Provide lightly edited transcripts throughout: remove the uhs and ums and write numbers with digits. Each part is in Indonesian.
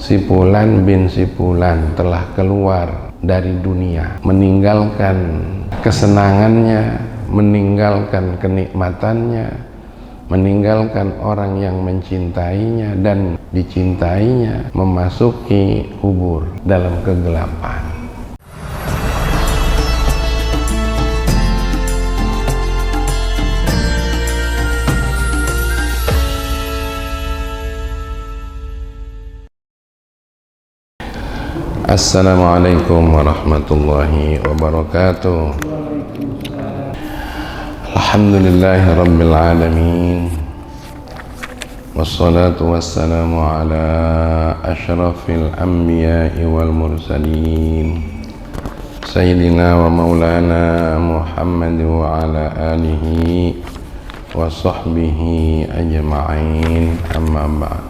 si Fulan bin si Fulan telah keluar dari dunia, meninggalkan kesenangannya, meninggalkan kenikmatannya, meninggalkan orang yang mencintainya dan dicintainya, memasuki kubur dalam kegelapan. Assalamualaikum warahmatullahi wabarakatuh. Alhamdulillahi rabbil alamin. Wassalatu wassalamu ala asyrafil anbiya'i wal mursalin, Sayyidina wa maulana Muhammad wa ala alihi wa sahbihi ajma'in, amma ba'd.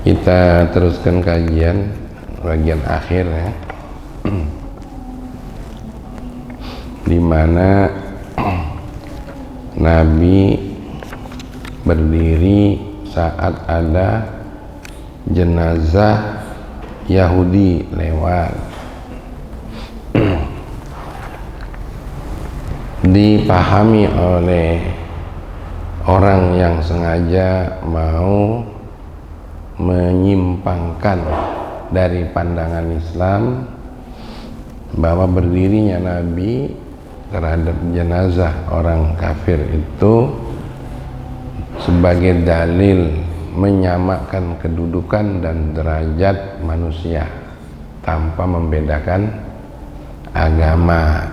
Kita teruskan kajian bagian akhir ya, di mana Nabi berdiri saat ada jenazah Yahudi lewat. Dipahami oleh orang yang sengaja mau menyimpangkan dari pandangan Islam bahwa berdirinya Nabi terhadap jenazah orang kafir itu sebagai dalil menyamakan kedudukan dan derajat manusia tanpa membedakan agama.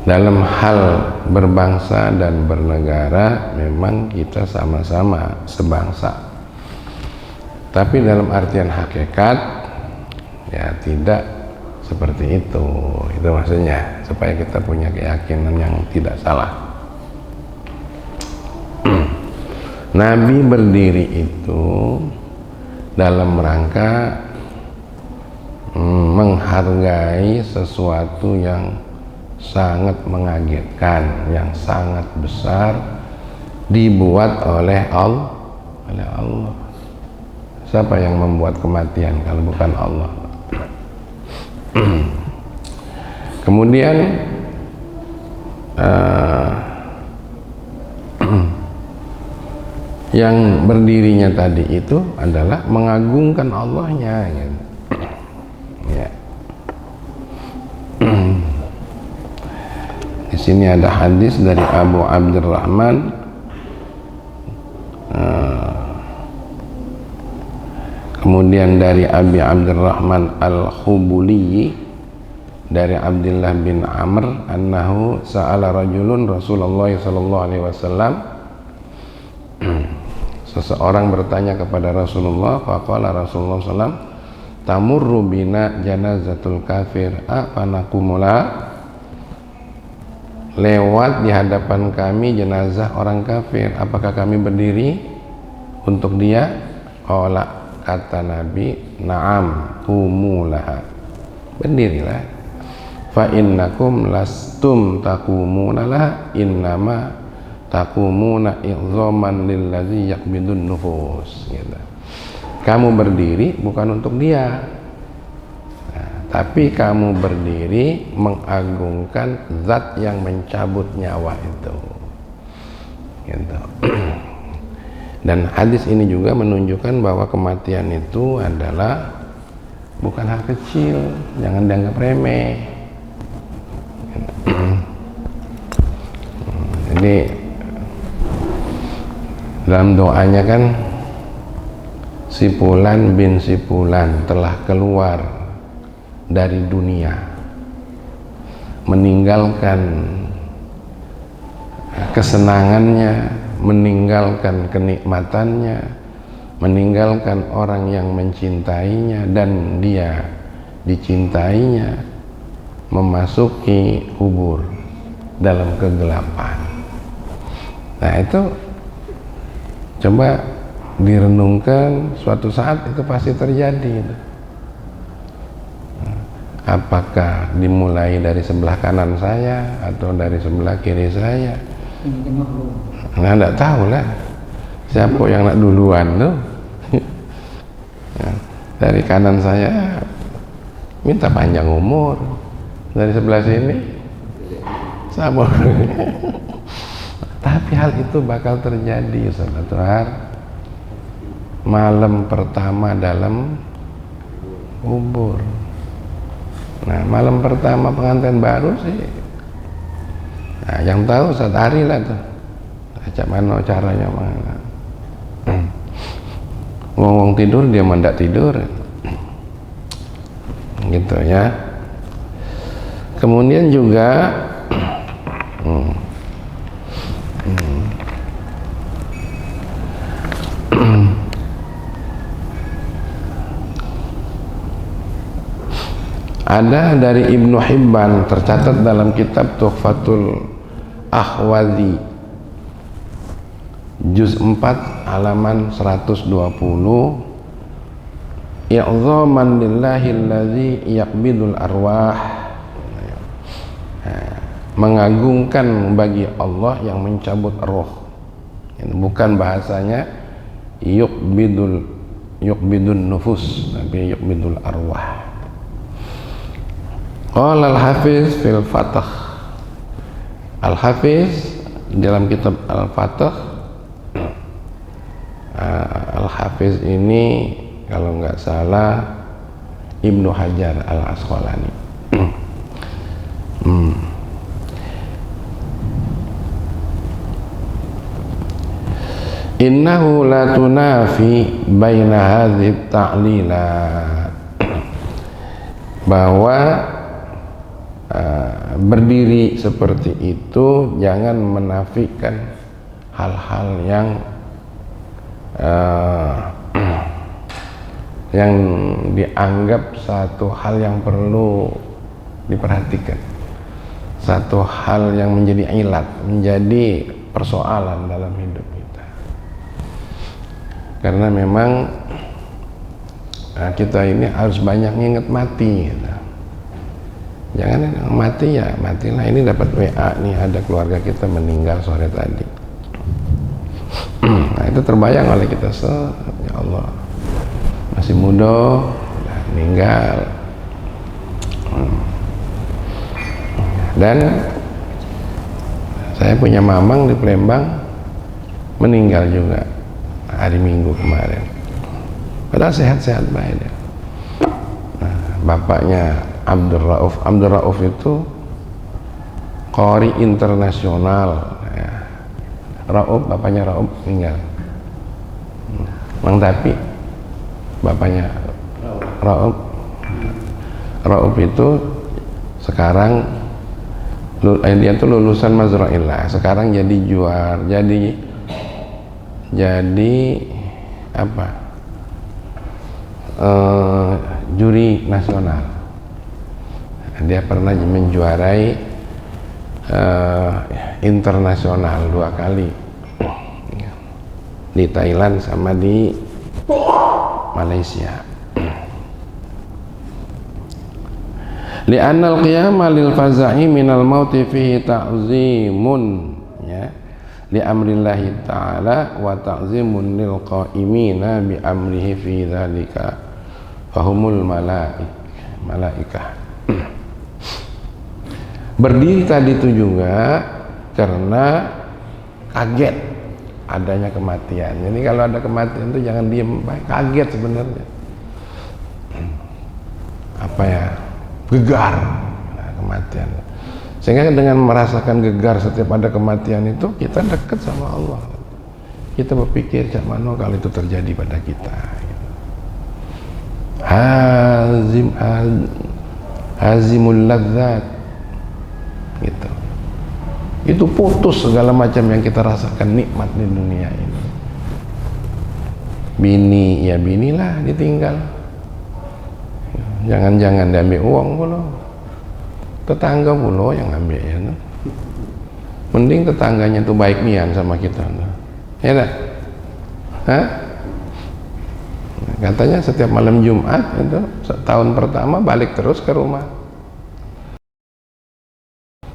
Dalam hal berbangsa dan bernegara memang kita sama-sama sebangsa, tapi dalam artian hakikat ya tidak seperti itu. Itu maksudnya supaya kita punya keyakinan yang tidak salah. Nabi berdiri itu dalam rangka menghargai sesuatu yang sangat mengagetkan, yang sangat besar, dibuat oleh Allah. Siapa yang membuat kematian kalau bukan Allah? Kemudian yang berdirinya tadi itu adalah mengagungkan Allahnya gitu. Ya. Di sini ada hadis dari Abu Abdurrahman kemudian dari Abi Abdurrahman Al-Khubuli dari Abdullah bin Amr annahu sa'ala rajulun Rasulullah sallallahu alaihi wasallam. Seseorang bertanya kepada Rasulullah, faqala Rasulullah sallam, tamurru bina janazatul kafir apa nakumula, lewat di hadapan kami jenazah orang kafir, apakah kami berdiri untuk dia? Qala, kata Nabi, na'am kumulaha, berdirilah. Fa innakum lastum takumuna lah, innama takumuna i'zaman lillazi yakbidun nufus gitu. Kamu berdiri bukan untuk dia, tapi kamu berdiri mengagungkan zat yang mencabut nyawa itu gitu. Dan hadis ini juga menunjukkan bahwa kematian itu adalah bukan hal kecil, jangan dianggap remeh. Jadi dalam doanya kan, si Fulan bin si Fulan telah keluar dari dunia, meninggalkan kesenangannya, meninggalkan kenikmatannya, meninggalkan orang yang mencintainya dan dia dicintainya, memasuki kubur dalam kegelapan. Nah itu coba direnungkan, suatu saat itu pasti terjadi. Apakah dimulai dari sebelah kanan saya atau dari sebelah kiri saya? Nah, enggak tahu lah siapa yang nak duluan tuh. Ya. Dari kanan saya minta panjang umur, dari sebelah sini sabar. Tapi hal itu bakal terjadi, saudara. Malam pertama dalam kubur. Nah, malam pertama pengantin baru sih, nah, yang tahu Ustaz Ari lah tuh, acak mana caranya mana. Ngomong tidur dia mendak tidur, gitu ya. Kemudian juga ada dari Ibnu Hibban, tercatat dalam kitab Tuhfatul Ahwazi juz 4 halaman 120, i'dhaman lillahi allazi yaqbidul arwah, mengagungkan bagi Allah yang mencabut roh. Bukan bahasanya yuqbidun nufus, tapi yuqbidul arwah. Qala al-Hafiz fil Fath, Al-Hafiz dalam kitab Al-Fath, Al-Hafiz ini kalau nggak salah Ibnu Hajar Al-Asqalani. Innahu la tunafi baina hadhihi ta'lilat, bahwa berdiri seperti itu jangan menafikan hal-hal yang dianggap satu hal yang perlu diperhatikan, satu hal yang menjadi ilat, menjadi persoalan dalam hidup kita. Karena memang kita ini harus banyak ingat mati gitu. Jangan mati ya matilah. Ini dapat WA nih, ada keluarga kita meninggal sore tadi. Nah, itu terbayang oleh kita, ya Allah, masih muda meninggal. Dan saya punya mamang di Palembang meninggal juga hari Minggu kemarin, padahal sehat-sehat baik ya. Nah, bapaknya Abdul Rauf itu qori internasional ya. Bapaknya Rauf meninggal. Mang tapi bapaknya Rauf itu sekarang dia tuh lulusan Mazra'illah, sekarang jadi jadi apa, juri nasional. Dia pernah menjuarai internasional 2 kali, di Thailand sama di Malaysia. Li'anna al-qiyama lil faza'i minal mauti fihi ta'zimun, ya, li amrillahi ta'ala wa ta'zimun lil qa'imina bi amrihi fi dzalika fahumul malaikah. Berdiri tadi itu juga karena kaget adanya kematian. Jadi kalau ada kematian itu jangan diem, kaget sebenarnya. Apa ya? Gegar kematian. Sehingga dengan merasakan gegar setiap ada kematian itu, kita dekat sama Allah. Kita berpikir cak mano kalau itu terjadi pada kita. Hazimul ladzat, gitu. Itu putus segala macam yang kita rasakan nikmat di dunia ini. Bini, ya binilah ditinggal. Jangan-jangan diambil uang pula, tetangga pula yang ambil ya. Mending tetangganya tuh baik nian sama kita, ya dah. Hah? Katanya setiap malam Jumat itu tahun pertama balik terus ke rumah.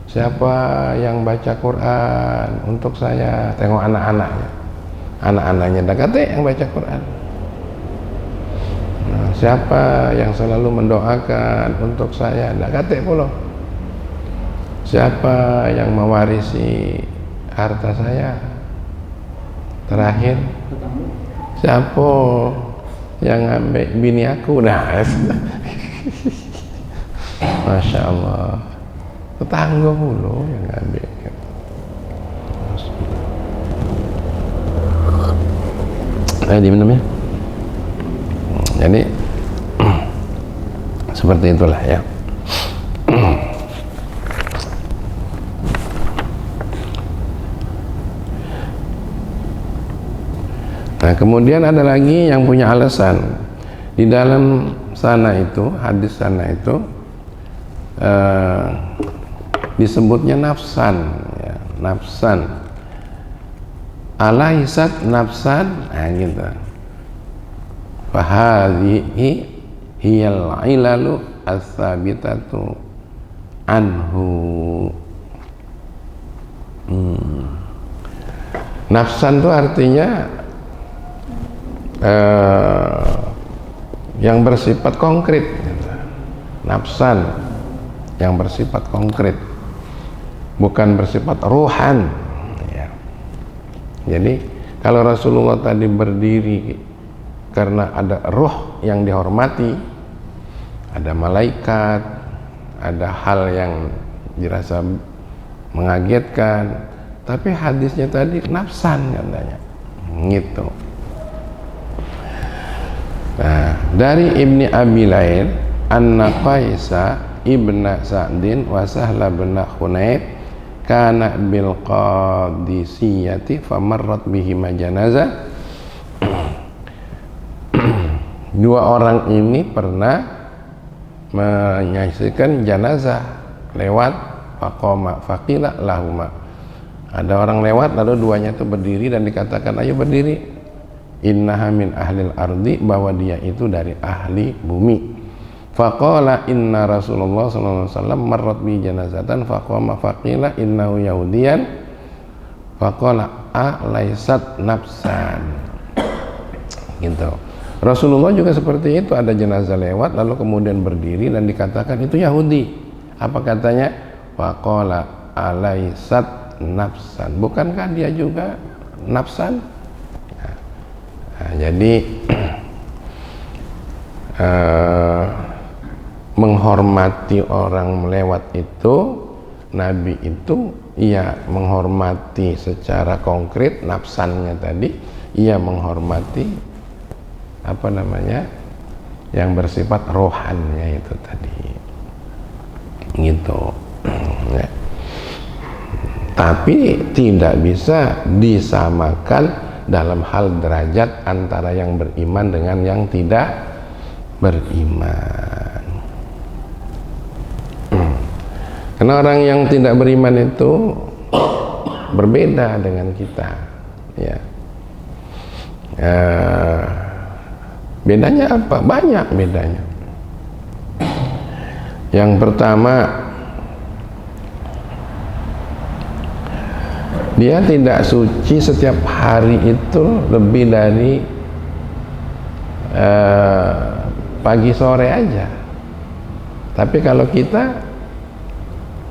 Siapa yang baca Quran untuk saya? Tengok anak-anaknya. Anak-anaknya dah kata yang baca Quran. siapa yang selalu mendoakan untuk saya? Nggak kate pula. Siapa yang mewarisi harta saya? Terakhir, siapa yang ngambil bini aku? Nah, Masya Allah, tetangga mulu yang ngambil. Diminum ya. Jadi seperti itulah ya. Nah, kemudian ada lagi yang punya alasan di dalam sana itu, hadis sana itu disebutnya nafsan ya, nafsan alaisat nafsan, nah gitu. Fahadhihi hiyal ilalu as-sabitatu anhu. Nafsan itu artinya yang bersifat konkret. Nafsan yang bersifat konkret, bukan bersifat ruhan ya. Jadi kalau Rasulullah tadi berdiri karena ada ruh yang dihormati, ada malaikat, ada hal yang dirasa mengagetkan, tapi hadisnya tadi nafsan katanya gitu. Nah, dari Ibni Abi Lail anna Qaisa ibna Sa'din wa Sahla bin Hunayf kana bil Qadisiyati famarrat bihima janazah. Dua orang ini pernah menyaksikan jenazah lewat, faqama faqila lahuma. Ada orang lewat lalu duanya itu berdiri dan dikatakan ayo berdiri. Innaha min ahlil ardi, bahwa dia itu dari ahli bumi. Faqala inna Rasulullah sallallahu alaihi wasallam marrat bi janazatan faqama faqila innahu yahudiyan faqala alaysat nafsan gitu. Rasulullah juga seperti itu, ada jenazah lewat lalu kemudian berdiri dan dikatakan itu Yahudi. Apa katanya? Faqala alaysat nafsan, bukankah dia juga nafsan? Nah, jadi menghormati orang melewat itu, Nabi itu ia menghormati secara konkret nafsannya tadi, ia menghormati apa namanya yang bersifat rohannya itu tadi gitu ya. Tapi tidak bisa disamakan dalam hal derajat antara yang beriman dengan yang tidak beriman. Karena orang yang tidak beriman itu berbeda dengan kita ya. Bedanya apa? Banyak bedanya. Yang pertama, dia tidak suci setiap hari itu lebih dari pagi sore aja. Tapi kalau kita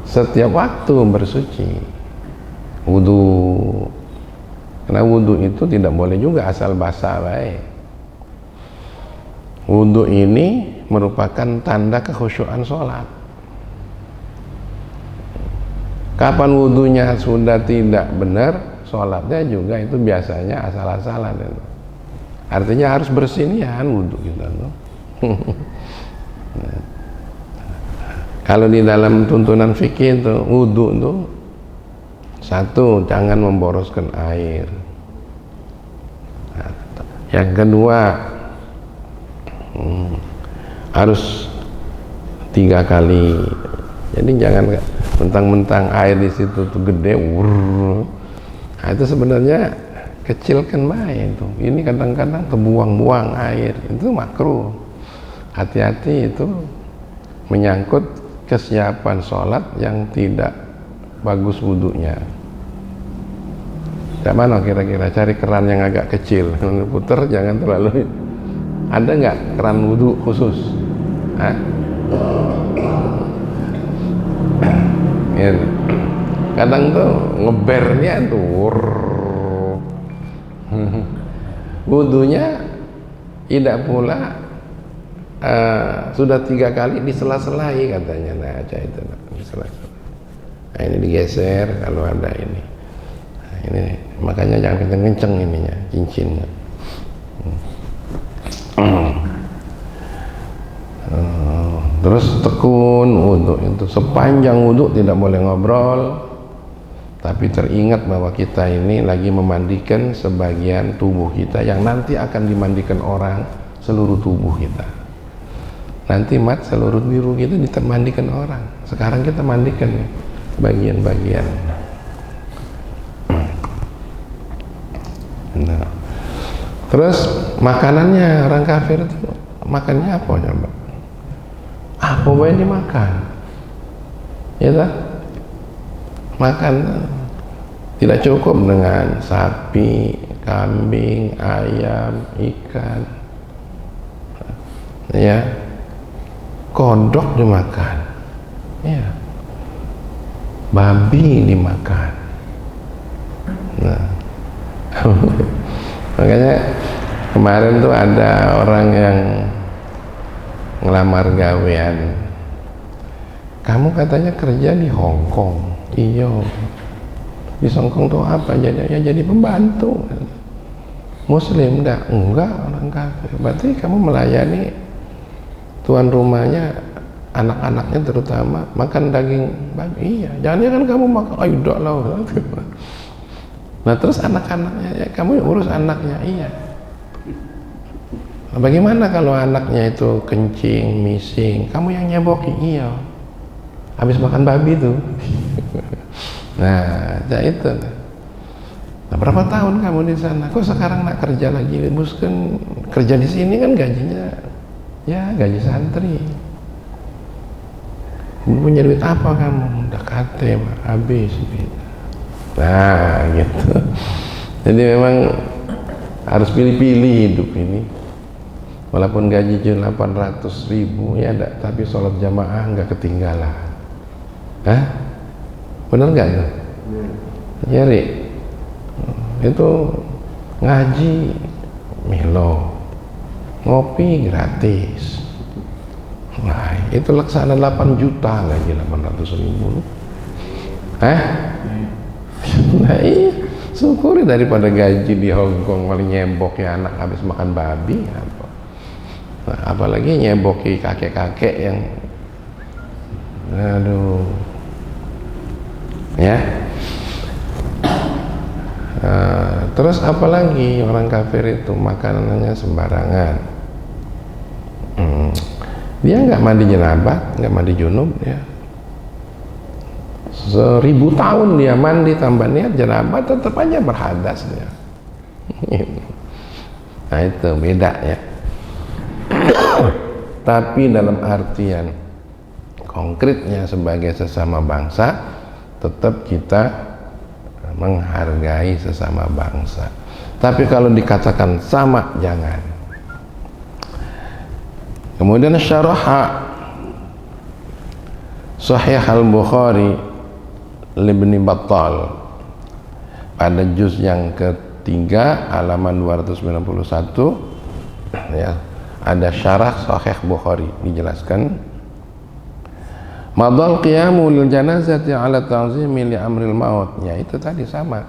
setiap waktu bersuci, wudu. Karena wudu itu tidak boleh juga asal basah baik. Wudu ini merupakan tanda kekhusyuan sholat. Kapan wudunya sudah tidak benar, sholatnya juga itu biasanya asal-asalan. Artinya harus bersinian wudu kita tuh. Kalau di dalam tuntunan fikih itu wudu itu satu, jangan memboroskan air. Yang kedua, harus 3 kali. Jadi jangan mentang-mentang air di situ tuh gede, nah, itu sebenarnya kecilkan baik itu. Ini kadang-kadang kebuang-buang air, itu makruh. Hati-hati, itu menyangkut kesiapan sholat yang tidak bagus wudunya. Mana kira-kira cari keran yang agak kecil, puter, jangan terlalu Ada nggak keran wudhu khusus? Hah? Ya. Kadang tuh ngebernya tuh wudhunya tidak pula sudah 3 kali disela-selai katanya. Nah, aja itu disela-selai. Nah, ini digeser kalau ada ini. Nah, ini makanya jangan kenceng-kenceng ininya, cincinnya. Terus tekun wudhu itu, sepanjang wudhu tidak boleh ngobrol, tapi teringat bahwa kita ini lagi memandikan sebagian tubuh kita yang nanti akan dimandikan orang, seluruh tubuh kita. Nanti seluruh biru kita dimandikan orang. Sekarang kita mandikan nih bagian-bagian. Nah. Terus makanannya orang kafir itu makannya apa coba? Apa yang dimakan? Ya tak? Makan tidak cukup dengan sapi, kambing, ayam, ikan, ya, kodok dimakan, ya, babi dimakan. Nah, makanya kemarin tuh ada orang yang ngelamar gawean. Kamu katanya kerja di Hong Kong. Iya. Di Hong Kong tuh apa? Jadi pembantu. Muslim enggak orang kafir. Berarti kamu melayani tuan rumahnya, anak-anaknya terutama makan daging babi. Iya. Jangan kan kamu makan aidok lah. Nah, terus anak-anaknya ya, kamu urus anaknya. Iya. Nah, bagaimana kalau anaknya itu kencing, mising, kamu yang nyeboki? Iya. Habis makan babi tuh. Nah, itu. Nah, berapa tahun kamu di sana? Kok sekarang nak kerja lagi? Bos kan kerja di sini kan gajinya, ya gaji santri. Punya duit apa kamu? Udah KT, habis. Nah, gitu. Jadi memang harus pilih-pilih hidup ini. Walaupun gaji 800.000 ya ada, tapi sholat jamaah nggak ketinggalan. Hah? Bener nggak itu? Ya, Ri. Itu ngaji milo, ngopi gratis. Nah, itu laksana 8 juta gaji 800.000. Hah? Nah, iya. Syukuri daripada gaji di Hong Kong paling nyebok ya anak habis makan babi apa. Nah, apalagi nyeboki kakek-kakek yang aduh ya. Terus apalagi orang kafir itu makanannya sembarangan. Dia nggak mandi jenabat, nggak mandi junub ya. 1000 tahun dia mandi tambah niat jenabat tetap aja berhadas dia. Nah, itu beda ya. Tapi dalam artian konkretnya sebagai sesama bangsa, tetap kita menghargai sesama bangsa. Tapi kalau dikatakan sama, jangan. Kemudian syaraha Sahih Al-Bukhari Ibnu Battal pada juz yang ketiga halaman 291 ya, ada syarah Sahih Bukhari dijelaskan madal qiyamu lil janazati ala ta'zimi li amril maut. Ya, itu tadi sama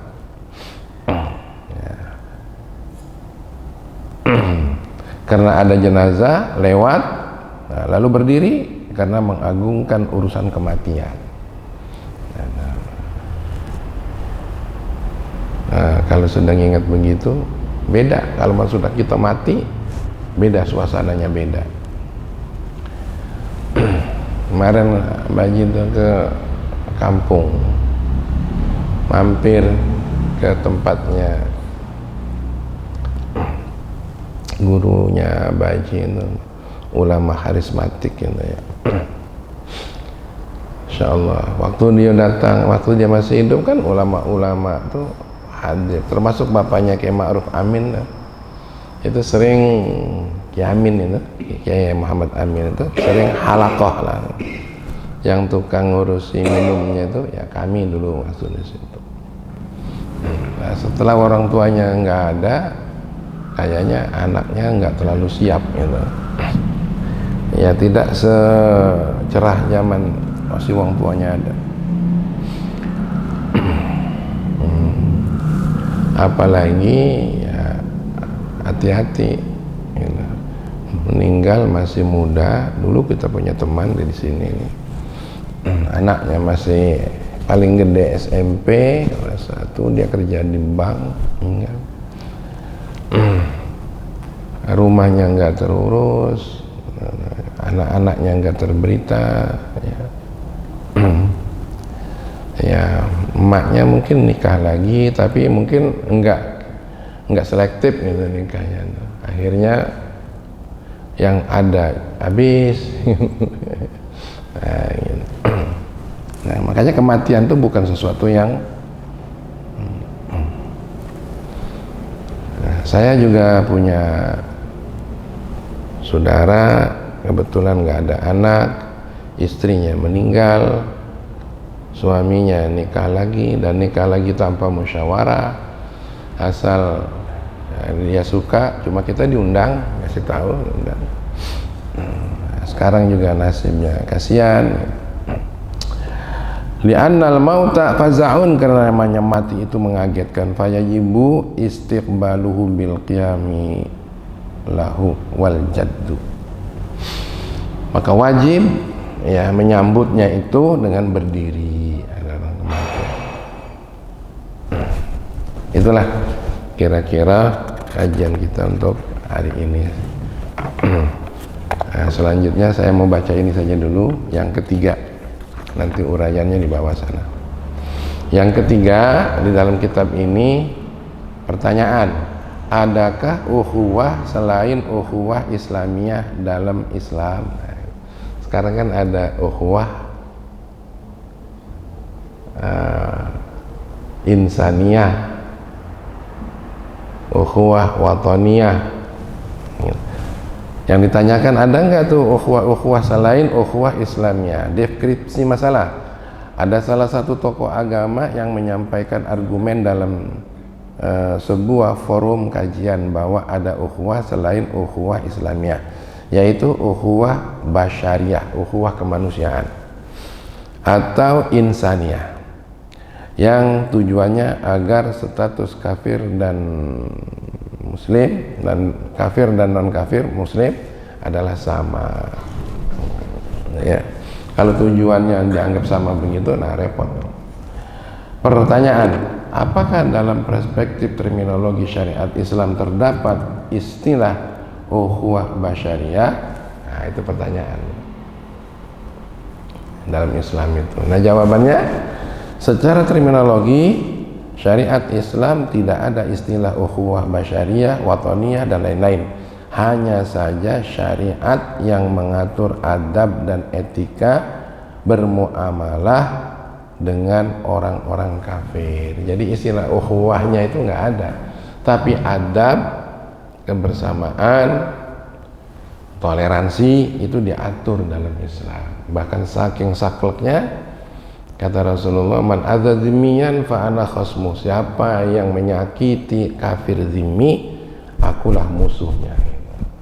ya. Karena ada jenazah lewat, nah, lalu berdiri karena mengagungkan urusan kematian. Nah, kalau sedang ingat begitu beda. Kalau sudah kita mati beda, suasananya beda. Kemarin Baji itu ke kampung, mampir ke tempatnya gurunya Baji itu, ulama karismatik gitu ya. Insyaallah waktu dia datang, waktu dia masih hidup kan ulama-ulama tuh hadir, termasuk bapaknya Kiai Ma'ruf Amin itu sering Amin itu, Kiai Muhammad Amin itu sering halakoh lah. Yang tukang ngurusi minumnya itu ya kami dulu masuk di situ. Nah, setelah orang tuanya nggak ada, kayaknya anaknya nggak terlalu siap gitu. Ya tidak secerah zaman masih orang tuanya ada. Apalagi ya hati-hati gitu. Meninggal masih muda. Dulu kita punya teman di sini nih. Anaknya masih paling gede SMP kelas 1, dia kerja di bank, enggak. Rumahnya enggak terurus, anak-anaknya enggak terberita, ya. Ya emaknya mungkin nikah lagi tapi mungkin enggak selektif gitu nikahnya. Akhirnya yang ada habis. Nah, gitu. Nah, makanya kematian itu bukan sesuatu yang saya juga punya saudara kebetulan nggak ada anak, istrinya meninggal, suaminya nikah lagi dan nikah lagi tanpa musyawarah, asal dia suka, cuma kita diundang, kasih tahu diundang. Sekarang juga nasibnya kasihan. Li'annal mauta faza'un, karena namanya mati itu mengagetkan. Fayajibu istiqbaluhu bil qiyami lahu wal jaddu. Maka wajib ya menyambutnya itu dengan berdiri. Itulah kira-kira kajian kita untuk hari ini. Nah, selanjutnya saya mau baca ini saja dulu, yang ketiga. Nanti uraiannya di bawah sana. Yang ketiga, di dalam kitab ini pertanyaan, adakah ukhuwah selain ukhuwah Islamiyah dalam Islam? Sekarang kan ada ukhuwah insaniyah, ukhuwah wataniyah. Yang ditanyakan, ada enggak tuh ukhuwah selain ukhuwah Islamiyah? Deskripsi masalah. Ada salah satu tokoh agama yang menyampaikan argumen dalam sebuah forum kajian bahwa ada ukhuwah selain ukhuwah Islamiyah, yaitu ukhuwah basyariah, ukhuwah kemanusiaan, atau insaniyah, yang tujuannya agar status kafir dan muslim dan kafir dan non kafir muslim adalah sama. Ya, kalau tujuannya dianggap sama begitu, nah repot. Pertanyaan, apakah dalam perspektif terminologi syariat Islam terdapat istilah ukhuwah basyariah? Nah, itu pertanyaan dalam Islam itu. Nah, jawabannya secara terminologi syariat Islam tidak ada istilah ukhuwah basyariah, wataniyah dan lain-lain. Hanya saja syariat yang mengatur adab dan etika bermuamalah dengan orang-orang kafir. Jadi istilah ukhuwahnya itu nggak ada, tapi adab, kebersamaan, toleransi itu diatur dalam Islam. Bahkan saking sakleknya, kata Rasulullah, man adza dzimmiyan fa ana khasmu, siapa yang menyakiti kafir zimmi, akulah musuhnya.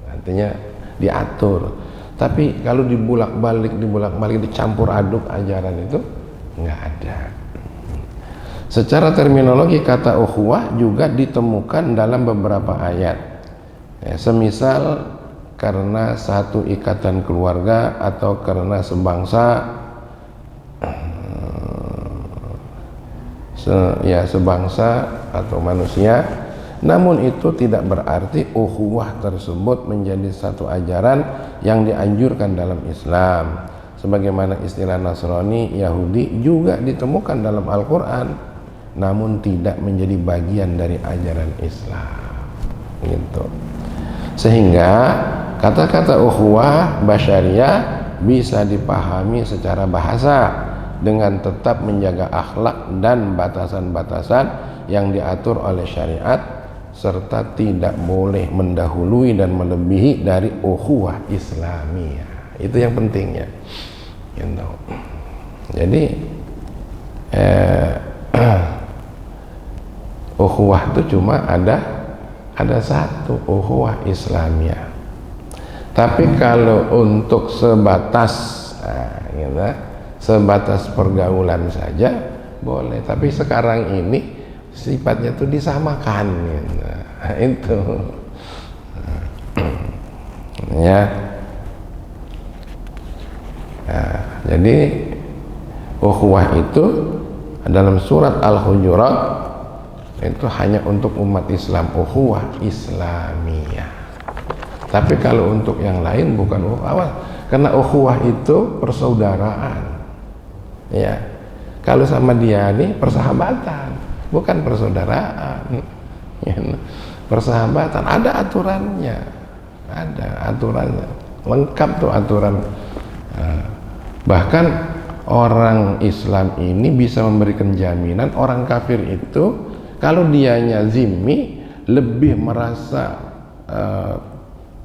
Artinya diatur. Tapi kalau dibulak-balik dicampur aduk ajaran itu enggak ada. Secara terminologi kata ukhuwah juga ditemukan dalam beberapa ayat. Ya, semisal karena satu ikatan keluarga atau karena sebangsa atau manusia, namun itu tidak berarti ukhuwah tersebut menjadi satu ajaran yang dianjurkan dalam Islam. Sebagaimana istilah Nasrani, Yahudi juga ditemukan dalam Al-Quran, namun tidak menjadi bagian dari ajaran Islam. Gitu. Sehingga kata-kata ukhuwah basyariah bisa dipahami secara bahasa dengan tetap menjaga akhlak dan batasan-batasan yang diatur oleh syariat, serta tidak boleh mendahului dan melebihi dari ukhuwah Islamiyah. Itu yang penting ya. Gitu. Jadi ukhuwah itu cuma ada satu, ukhuwah Islamiyah. Tapi kalau untuk sebatas gitu, sebatas pergaulan saja boleh, tapi sekarang ini sifatnya itu disamakan gitu. Itu ya. Nah, jadi ukhuwah itu dalam surat Al-Hujurat itu hanya untuk umat Islam, ukhuwah Islamiyah. Tapi kalau untuk yang lain bukan ukhuwah, karena ukhuwah itu persaudaraan. Ya, kalau sama dia nih persahabatan, bukan persaudaraan. Persahabatan ada aturannya, ada aturannya, lengkap tuh aturan. Bahkan orang Islam ini bisa memberikan jaminan orang kafir itu kalau dianya zimmi lebih merasa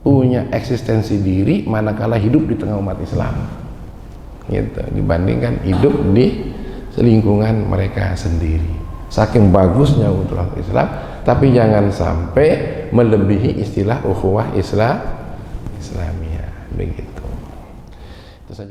punya eksistensi diri manakala hidup di tengah umat Islam gitu, dibandingkan hidup di lingkungan mereka sendiri. Saking bagusnya untuk Islam, tapi jangan sampai melebihi istilah ukhuwah Islamiyah begitu. Itu saja.